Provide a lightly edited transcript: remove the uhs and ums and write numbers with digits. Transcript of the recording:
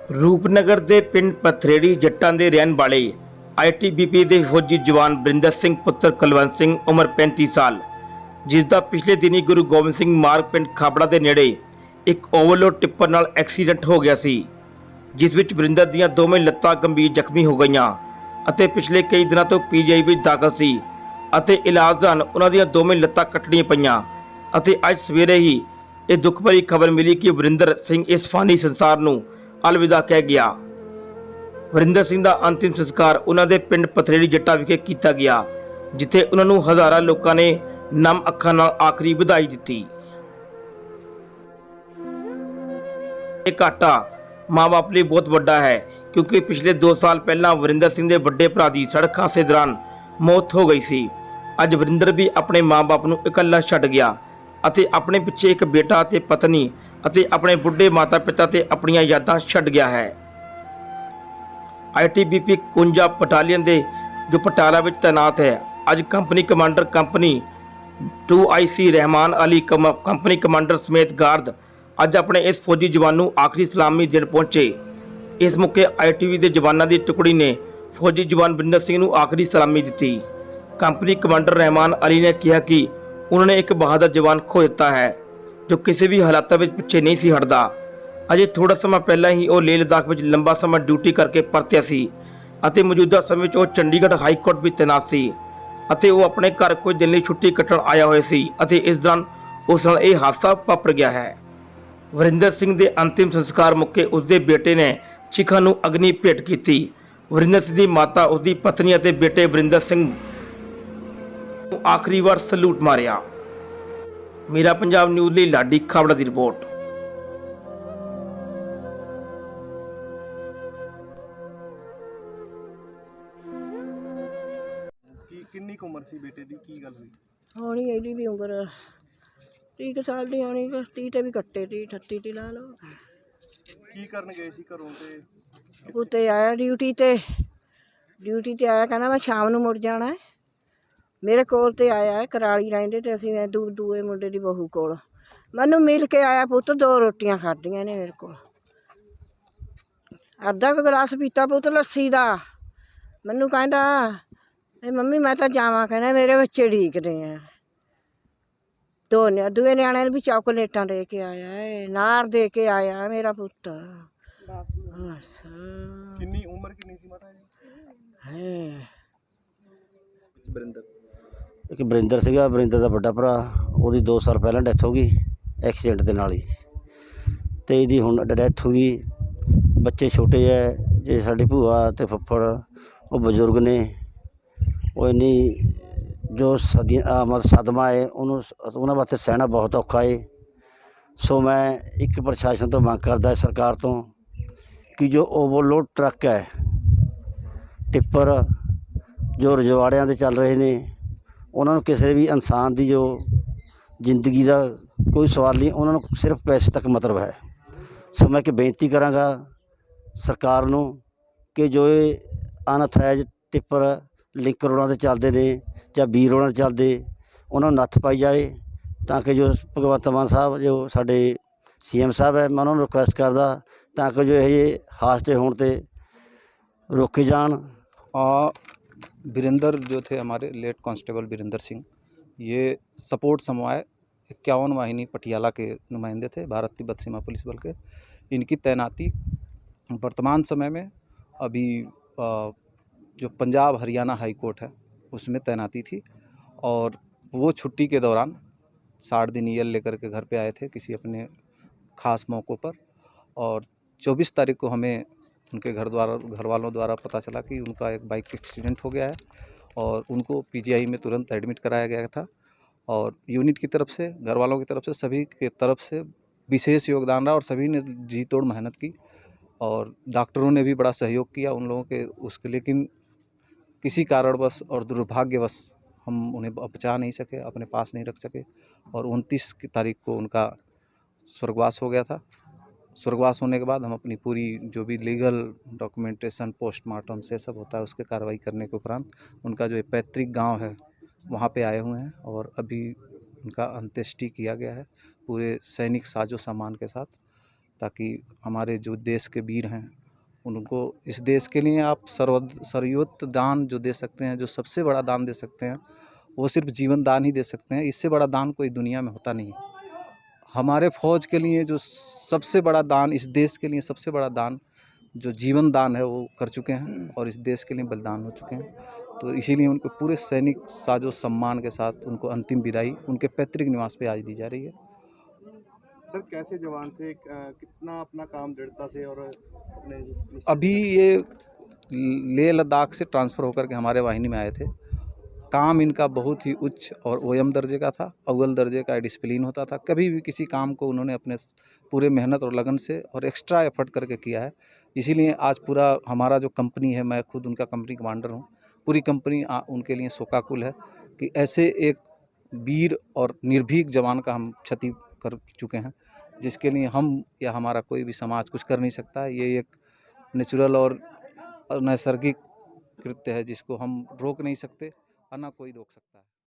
ਰੂਪਨਗਰ ਦੇ ਪਿੰਡ ਪਥਰੇੜੀ ਜੱਟਾਂ ਦੇ ਰਹਿਣ ਵਾਲੇ ਆਈਟੀਬੀਪੀ ਦੇ ਫੌਜੀ ਜਵਾਨ ਬਰਿੰਦਰ ਸਿੰਘ ਪੁੱਤਰ ਕੁਲਵੰਤ ਸਿੰਘ ਉਮਰ 35 ਸਾਲ, ਜਿਸ ਦਾ ਪਿਛਲੇ ਦਿਨੀ ਗੁਰੂ ਗੋਬਿੰਦ ਸਿੰਘ ਮਾਰਗ ਪਿੰਡ ਖਾਬੜਾ ਦੇ ਨੇੜੇ ਇੱਕ ਓਵਰਲੋਡ ਟਿੱਪਰ ਨਾਲ ਐਕਸੀਡੈਂਟ ਹੋ ਗਿਆ ਸੀ, ਜਿਸ ਵਿੱਚ ਬਰਿੰਦਰ ਦੀਆਂ ਦੋਵੇਂ ਲੱਤਾਂ ਗੰਭੀਰ ਜ਼ਖਮੀ ਹੋ ਗਈਆਂ ਅਤੇ ਪਿਛਲੇ ਕਈ ਦਿਨਾਂ ਤੋਂ ਪੀਜੀਆਈ ਵਿੱਚ ਦਾਖਲ ਸੀ ਅਤੇ ਇਲਾਜ ਦੌਰਾਨ ਉਹਨਾਂ ਦੀਆਂ ਦੋਵੇਂ ਲੱਤਾਂ ਕੱਟਣੀਆਂ ਪਈਆਂ ਅਤੇ ਅੱਜ ਸਵੇਰੇ ਹੀ ਇਹ ਦੁੱਖ ਭਰੀ ਖਬਰ ਮਿਲੀ ਕਿ ਬਰਿੰਦਰ ਸਿੰਘ ਇਸ ਫਾਨੀ ਸੰਸਾਰ ਨੂੰ अलविदा कह गया। ਵਰਿੰਦਰ ਸਿੰਘ ਦਾ अंतिम संस्कार उन्होंने पिंड पथरेड़ी जट्टा विखे किया गया, जिथे उन्होंने हज़ारों लोगों ने नम अखां नाल आखिरी बधाई दी। घाटा माँ बाप लिए बहुत बड़ा है, क्योंकि पिछले 2 साल पहला वरिंदर सिंह के बड़े भरा की सड़क हादसे दौरान मौत हो गई सी। अज वरिंदर भी अपने माँ बाप को इकल्ला छड्ड गया अते अपने पिछे एक बेटा अते पत्नी ਅਤੇ ਆਪਣੇ ਬੁੱਢੇ ਮਾਤਾ ਪਿਤਾ ਤੇ ਆਪਣੀਆਂ ਯਾਦਾਂ ਛੱਡ ਗਿਆ ਹੈ। ਆਈਟੀਬੀਪੀ 51 ਬਟਾਲੀਅਨ ਦੇ ਜੋ ਪਟਿਆਲਾ ਵਿੱਚ ਤੈਨਾਤ ਹੈ, ਅੱਜ company commander company 2IC Rahman Ali company commander ਸਮੇਤ ਗਾਰਡ ਅੱਜ ਆਪਣੇ ਇਸ ਫੌਜੀ ਜਵਾਨ ਨੂੰ ਆਖਰੀ ਸਲਾਮੀ ਦੇਣ ਪਹੁੰਚੇ। ਇਸ ਮੌਕੇ ਆਈਟੀਬੀ ਦੇ ਜਵਾਨਾਂ ਦੀ ਟੁਕੜੀ ਨੇ ਫੌਜੀ ਜਵਾਨ ਬਰਿੰਦਰ ਸਿੰਘ ਨੂੰ ਆਖਰੀ ਸਲਾਮੀ ਦਿੱਤੀ। ਕੰਪਨੀ ਕਮਾਂਡਰ ਰਹਿਮਾਨ ਅਲੀ ਨੇ ਕਿਹਾ ਕਿ ਉਹਨਾਂ ਨੇ ਇੱਕ ਬਹਾਦਰ ਜਵਾਨ ਖੋ ਦਿੱਤਾ ਹੈ, जो किसी भी हालात में पिछे नहीं सी हटदा। अजे थोड़ा समय पहला ही वो लेह लद्दाख में लंबा समय ड्यूटी करके परत्या सी अते मौजूदा समय वो चंडीगढ़ हाई कोर्ट भी तैनात सी अते वो अपने घर कुछ दिन लई छुट्टी कट्टण आया होया सी अते इस दौरान उस नाल यह हादसा वापर गया है। वरिंदर सिंह के अंतिम संस्कार मौके उसके बेटे ने चिखा नूं अग्नि भेंट की। वरिंदर सिंह की माता, उसकी पत्नी अते बेटे वरिंदर सिंह नूं आखिरी बार सलूट मारिया। मेरा पंजाब न्यूज़ ਲਈ ਲਾਡੀ ਖਾਬੜਾ ਦੀ ਰਿਪੋर्ट। ਕਿੰਨੀ ਕੁ ਉਮਰ ਸੀ ਬੇਟੇ ਦੀ, ਕੀ ਗੱਲ ਹੋਈ? ਹੋਣੀ ਇਹਦੀ ਵੀ ਉਮਰ 30 ਕੁ ਸਾਲ ਦੀ ਹੋਣੀ, 30 ਤੇ ਵੀ ਕੱਟੇ 30 38 ਦੀ ਲਾ ਲਓ। ਕੀ ਕਰਨ ਗਏ ਸੀ ਘਰੋਂ ਤੇ ਉੱਤੇ ਆਇਆ ਡਿਊਟੀ ਤੇ ਆਇਆ, ਕਹਿੰਦਾ ਮੈਂ ਸ਼ਾਮ ਨੂੰ ਮੁੜ ਜਾਣਾ ਹੈ। ਮੇਰੇ ਕੋਲ ਤੇ ਆਇਆ ਕਰਾਲੀ ਰਹਿੰਦੇ ਤੇ ਅਸੀਂ ਦੂਏ ਮੁੰਡੇ ਦੀ ਬਹੂ ਕੋਲ ਮੈਨੂੰ ਮਿਲ ਕੇ ਆਇਆ। ਪੁੱਤ 2 ਰੋਟੀਆਂ ਖਾਧੀਆਂ ਨੇ ਮੇਰੇ ਕੋਲ, ਅੱਧਾ ਕੁ ਗਲਾਸ ਪੀਤਾ ਪੁੱਤ ਲੱਸੀ ਦਾ। ਮੈਨੂੰ ਕਹਿੰਦਾ ਮੰਮੀ ਮੈਂ ਤਾਂ ਜਾਵਾਂ, ਕਹਿੰਦਾ ਮੇਰੇ ਬੱਚੇ ਢੀਕਦੇ ਆ। ਦੂਏ ਨਿਆਣਿਆਂ ਨੂੰ ਵੀ ਚੌਕਲੇਟਾਂ ਦੇ ਕੇ ਆਇਆ, ਨਾਰ ਦੇ ਕੇ ਆਇਆ ਮੇਰਾ ਪੁੱਤ। ਕਿੰਨੀ ਉਮਰ ਕਿੰਨੀ ਸੀ ਮਾਤਾ ਜੀ? ਹੈ ਬਰਿੰਦਰ ਇੱਕ ਬਰਿੰਦਰ ਸੀਗਾ, ਬਰਿੰਦਰ ਦਾ ਵੱਡਾ ਭਰਾ, ਉਹਦੀ 2 ਸਾਲ ਪਹਿਲਾਂ ਡੈਥ ਹੋ ਗਈ ਐਕਸੀਡੈਂਟ ਦੇ ਨਾਲ ਹੀ, ਅਤੇ ਇਹਦੀ ਹੁਣ ਡੈਥ ਹੋ ਗਈ। ਬੱਚੇ ਛੋਟੇ ਹੈ, ਜੇ ਸਾਡੀ ਭੂਆ ਅਤੇ ਫੁੱਫੜ ਉਹ ਬਜ਼ੁਰਗ ਨੇ, ਉਹ ਇੰਨੀ ਜੋ ਸਦਮਾ ਹੈ ਉਹਨੂੰ ਉਹਨਾਂ ਵਾਸਤੇ ਸਹਿਣਾ ਬਹੁਤ ਔਖਾ ਹੈ। ਸੋ ਮੈਂ ਇੱਕ ਪ੍ਰਸ਼ਾਸਨ ਤੋਂ ਮੰਗ ਕਰਦਾ ਸਰਕਾਰ ਤੋਂ ਕਿ ਜੋ ਓਵਰਲੋਡ ਟਰੱਕ ਹੈ, ਟਿੱਪਰ ਜੋ ਰਜਵਾੜਿਆਂ ਦੇ ਚੱਲ ਰਹੇ ਨੇ, ਉਹਨਾਂ ਨੂੰ ਕਿਸੇ ਵੀ ਇਨਸਾਨ ਦੀ ਜੋ ਜ਼ਿੰਦਗੀ ਦਾ ਕੋਈ ਸਵਾਲ ਨਹੀਂ, ਉਹਨਾਂ ਨੂੰ ਸਿਰਫ ਪੈਸੇ ਤੱਕ ਮਤਲਬ ਹੈ। ਸੋ ਮੈਂ ਇੱਕ ਬੇਨਤੀ ਕਰਾਂਗਾ ਸਰਕਾਰ ਨੂੰ ਕਿ ਜੋ ਇਹ ਅਨਥਰਾਈਜ਼ਡ ਟਿੱਪਰ ਲਿੰਕ ਰੋਡਾਂ 'ਤੇ ਚੱਲਦੇ ਨੇ ਜਾਂ ਬੀ ਰੋਡਾਂ 'ਤੇ ਚੱਲਦੇ, ਉਹਨਾਂ ਨੂੰ ਨੱਥ ਪਾਈ ਜਾਵੇ, ਤਾਂ ਕਿ ਜੋ ਭਗਵੰਤ ਮਾਨ ਸਾਹਿਬ ਜੋ ਸਾਡੇ CM ਸਾਹਿਬ ਹੈ, ਮੈਂ ਉਹਨਾਂ ਨੂੰ ਰਿਕੁਐਸਟ ਕਰਦਾ ਤਾਂ ਕਿ ਜੋ ਇਹ ਜਿਹੇ ਹਾਦਸੇ ਹੋਣ 'ਤੇ रोके जान। वीरेंद्र जो थे हमारे लेट कांस्टेबल वीरेंद्र सिंह, ये सपोर्ट समवाय 51 वाहिनी पटियाला के नुमाइंदे थे, भारत तिब्बत सीमा पुलिस बल के। इनकी तैनाती वर्तमान समय में अभी जो पंजाब हरियाणा हाई कोर्ट है उसमें तैनाती थी, और वो छुट्टी के दौरान 60 दिन ईएल लेकर के घर पे आए थे किसी अपने ख़ास मौक़ों पर, और 24 तारीख को हमें उनके घर वालों द्वारा पता चला कि उनका एक बाइक एक्सीडेंट हो गया है, और उनको पीजीआई में तुरंत एडमिट कराया गया था। और यूनिट की तरफ से, घर वालों की तरफ से, सभी के तरफ से विशेष योगदान रहा, और सभी ने जी तोड़ मेहनत की, और डॉक्टरों ने भी बड़ा सहयोग किया उन लोगों के उसके। लेकिन किसी कारणवश और दुर्भाग्यवश हम उन्हें बचा नहीं सके, अपने पास नहीं रख सके, और 29 की तारीख को उनका स्वर्गवास हो गया था। स्वर्गवास होने के बाद हम अपनी पूरी जो भी लीगल डॉक्यूमेंटेशन, पोस्टमार्टम से सब होता है उसके कार्रवाई करने के उपरांत उनका जो पैतृक गांव है वहां पे आए हुए हैं, और अभी उनका अंत्येष्टि किया गया है पूरे सैनिक साजो सामान के साथ। ताकि हमारे जो देश के वीर हैं उनको इस देश के लिए आप सर्वोत्तम दान जो दे सकते हैं, जो सबसे बड़ा दान दे सकते हैं, वो सिर्फ जीवन दान ही दे सकते हैं। इससे बड़ा दान कोई दुनिया में होता नहीं है। हमारे फौज के लिए जो सबसे बड़ा दान, इस देश के लिए सबसे बड़ा दान जो जीवन दान है वो कर चुके हैं और इस देश के लिए बलिदान हो चुके हैं। तो इसीलिए उनको पूरे सैनिक साजो सम्मान के साथ उनको अंतिम विदाई उनके पैतृक निवास पे आज दी जा रही है। सर कैसे जवान थे, कितना अपना काम दृढ़ता से और अपने अभी ये लेह लद्दाख से ट्रांसफ़र होकर के हमारे वाहिनी में आए थे। काम इनका बहुत ही उच्च और ओएम दर्जे का था, अव्वल दर्जे का डिसिप्लिन होता था। कभी भी किसी काम को उन्होंने अपने पूरे मेहनत और लगन से और एक्स्ट्रा एफर्ट करके किया है। इसीलिए आज पूरा हमारा जो कंपनी है, मैं खुद उनका कंपनी कमांडर हूँ, पूरी कंपनी उनके लिए शोकाकुल है कि ऐसे एक वीर और निर्भीक जवान का हम क्षति कर चुके हैं, जिसके लिए हम या हमारा कोई भी समाज कुछ कर नहीं सकता है। ये एक नेचुरल और नैसर्गिक कृत्य है जिसको हम रोक नहीं सकते और ना कोई रोक सकता है।